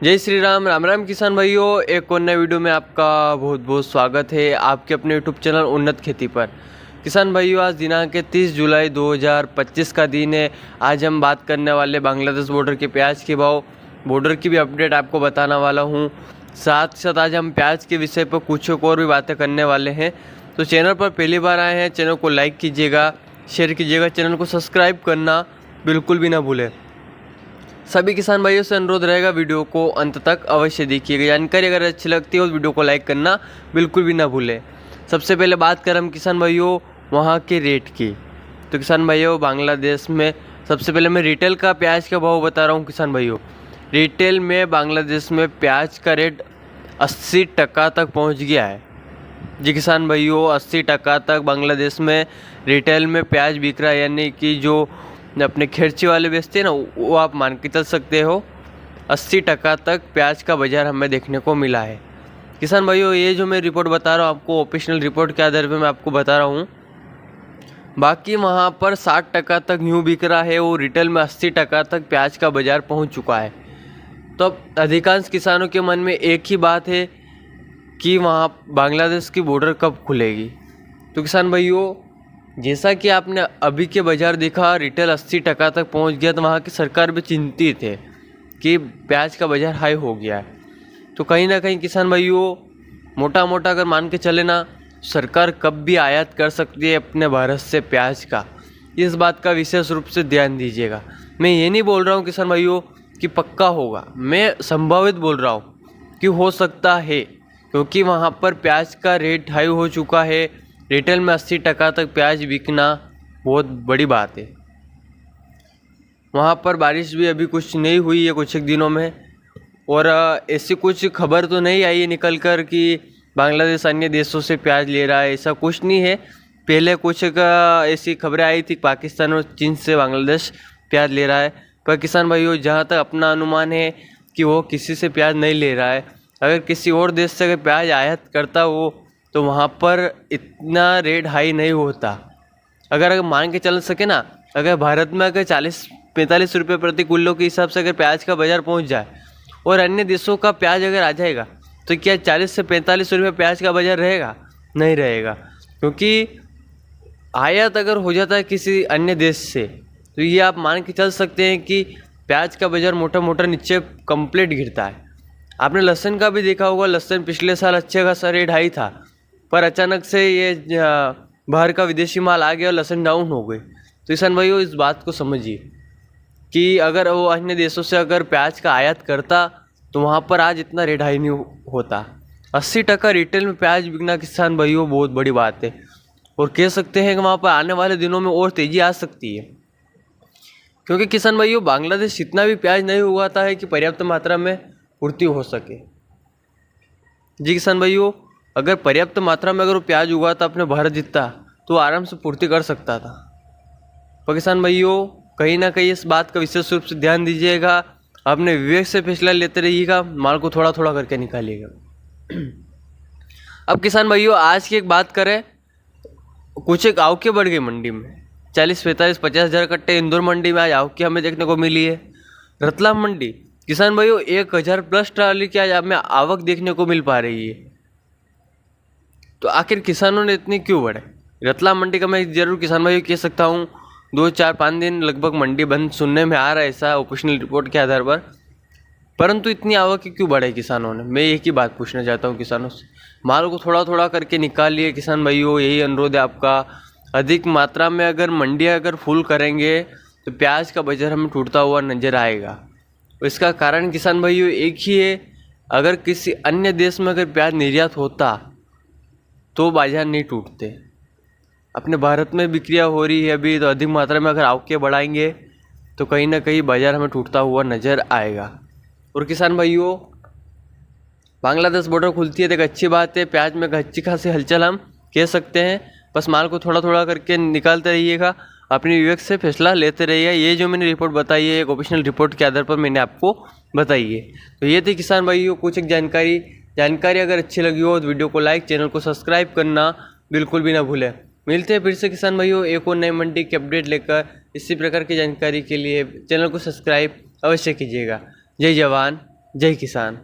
जय श्री राम। राम राम किसान भाइयों, एक और नए वीडियो में आपका बहुत बहुत स्वागत है आपके अपने यूट्यूब चैनल उन्नत खेती पर। किसान भाइयों, आज दिनांक 30 जुलाई 2025 का दिन है। आज हम बात करने वाले बांग्लादेश बॉर्डर के प्याज के भाव, बॉर्डर की भी अपडेट आपको बताने वाला हूँ। साथ ही साथ आज हम प्याज के विषय पर कुछ और भी बातें करने वाले हैं। तो चैनल पर पहली बार आए हैं, चैनल को लाइक कीजिएगा, शेयर कीजिएगा, चैनल को सब्सक्राइब करना बिल्कुल भी ना भूलें। सभी किसान भाइयों से अनुरोध रहेगा, वीडियो को अंत तक अवश्य देखिएगा। जानकारी अगर अच्छी लगती है तो वीडियो को लाइक करना बिल्कुल भी ना भूलें। सबसे पहले बात करें हम किसान भाइयों वहाँ के रेट की। तो किसान भाइयों, बांग्लादेश में सबसे पहले मैं रिटेल का प्याज का भाव बता रहा हूँ। किसान भाइयों, रिटेल में बांग्लादेश में प्याज का रेट 80% तक पहुँच गया है। जी किसान भाइयों, 80% तक बांग्लादेश में रिटेल में प्याज बिक रहा है, यानी कि जो अपने खेरची वाले बेचते हैं ना, वो आप मान के चल सकते हो 80% तक प्याज का बाज़ार हमें देखने को मिला है। किसान भाइयों, ये जो मैं रिपोर्ट बता रहा हूँ आपको, ऑफिशियल रिपोर्ट के आधार पे मैं आपको बता रहा हूँ। बाकी वहाँ पर 60% तक यूँ बिक रहा है, वो रिटेल में 80% तक प्याज का बाज़ार पहुँच चुका है। तो अब अधिकांश किसानों के मन में एक ही बात है कि वहाँ बांग्लादेश की बॉर्डर कब खुलेगी। तो किसान भाइयों, जैसा कि आपने अभी के बाज़ार देखा, रिटेल 80% तक पहुंच गया, तो वहाँ की सरकार भी चिंतित है कि प्याज का बाज़ार हाई हो गया है। तो कहीं ना कहीं किसान भाइयों, मोटा मोटा अगर मान के चले ना, सरकार कब भी आयात कर सकती है अपने भारत से प्याज का। इस बात का विशेष रूप से ध्यान दीजिएगा। मैं ये नहीं बोल रहा हूँ किसान भाइयों कि पक्का होगा, मैं संभावित बोल रहा हूँ कि हो सकता है, क्योंकि वहाँ पर प्याज का रेट हाई हो चुका है। रिटेल में 80% तक प्याज बिकना बहुत बड़ी बात है। वहाँ पर बारिश भी अभी कुछ नहीं हुई है कुछ एक दिनों में, और ऐसी कुछ खबर तो नहीं आई है निकल कर कि बांग्लादेश अन्य देशों से प्याज ले रहा है, ऐसा कुछ नहीं है। पहले कुछ ऐसी खबरें आई थी, पाकिस्तान और चीन से बांग्लादेश प्याज ले रहा है। पर किसान भाइयों, जहाँ तक अपना अनुमान है कि वो किसी से प्याज नहीं ले रहा है। अगर किसी और देश से अगर प्याज आयात करता हो तो वहाँ पर इतना रेट हाई नहीं होता। अगर मान के चल सके ना, अगर भारत में अगर 40-45 रुपये प्रति किलो के हिसाब से अगर प्याज का बाज़ार पहुँच जाए और अन्य देशों का प्याज अगर आ जाएगा, तो क्या 40 से 45 रुपये प्याज का बाज़ार रहेगा? नहीं रहेगा। क्योंकि आयात अगर हो जाता है किसी अन्य देश से, तो ये आप मान के चल सकते हैं कि प्याज का बाज़ार मोटा मोटा नीचे कंप्लीट गिरता है। आपने लहसुन का भी देखा होगा, लहसुन पिछले साल अच्छे खासा रेट हाई था, पर अचानक से ये बाहर का विदेशी माल आ गया और लहसुन डाउन हो गई। तो किसान भाइयों, इस बात को समझिए कि अगर वो अन्य देशों से अगर प्याज का आयात करता तो वहाँ पर आज इतना रेट हाई नहीं होता। 80% रिटेल में प्याज बिकना किसान भाइयों बहुत बड़ी बात है, और कह सकते हैं कि वहाँ पर आने वाले दिनों में और तेज़ी आ सकती है। क्योंकि किसान भाइयों, बांग्लादेश इतना भी प्याज नहीं उगाता है कि पर्याप्त मात्रा में पूर्ति हो सके। जी किसान भाइयों, अगर पर्याप्त मात्रा में अगर वो प्याज उगाता अपने भारत जितना, तो आराम से पूर्ति कर सकता था। पर किसान भाइयों, कहीं ना कहीं इस बात का विशेष रूप से ध्यान दीजिएगा। आपने विवेक से फैसला लेते रहिएगा, माल को थोड़ा थोड़ा करके निकालिएगा। अब किसान भाइयों, आज की एक बात करें, कुछ एक आवके बढ़ गई मंडी में। 40, 45, 50 हज़ार कट्टे इंदौर मंडी में आज आवके हमें देखने को मिली है। रतलाम मंडी किसान भाइयों 1000 प्लस ट्राली की आज हमें आवक देखने को मिल पा रही है। तो आखिर किसानों ने इतनी क्यों बढ़े? रतलाम मंडी का मैं जरूर किसान भाइयों कह सकता हूँ 2, 4, 5 दिन लगभग मंडी बंद सुनने में आ रहा है, ऐसा ऑफिशियल रिपोर्ट के आधार पर। परंतु इतनी आवक क्यों बढ़ाई किसानों ने? मैं एक ही बात पूछना चाहता हूँ किसानों से, माल को थोड़ा थोड़ा करके निकालिए किसान भाइयों, यही अनुरोध है आपका। अधिक मात्रा में अगर मंडियाँ अगर फुल करेंगे तो प्याज का बाजार हमें टूटता हुआ नजर आएगा। इसका कारण किसान भाइयों एक ही है, अगर किसी अन्य देश में अगर प्याज निर्यात होता तो बाजार नहीं टूटते। अपने भारत में बिक्रिया हो रही है अभी, तो अधिक मात्रा में अगर आवके बढ़ाएंगे तो कहीं ना कहीं बाजार हमें टूटता हुआ नज़र आएगा। और किसान भाइयों, बांग्लादेश बॉर्डर खुलती है तो एक अच्छी बात है, प्याज में अच्छी खासी हलचल हम कह सकते हैं। बस माल को थोड़ा थोड़ा करके निकालते रहिएगा, अपनी विवेक से फैसला लेते रहिए। ये जो मैंने रिपोर्ट बताई है एक ऑफिशियल रिपोर्ट के आधार पर मैंने आपको बताई है। तो ये थी किसान भाइयों कुछ एक जानकारी अगर अच्छी लगी हो तो वीडियो को लाइक, चैनल को सब्सक्राइब करना बिल्कुल भी ना भूलें। मिलते हैं फिर से किसान भाइयों एक और नई मंडी की अपडेट लेकर। इसी प्रकार की जानकारी के लिए चैनल को सब्सक्राइब अवश्य कीजिएगा। जय जवान, जय किसान।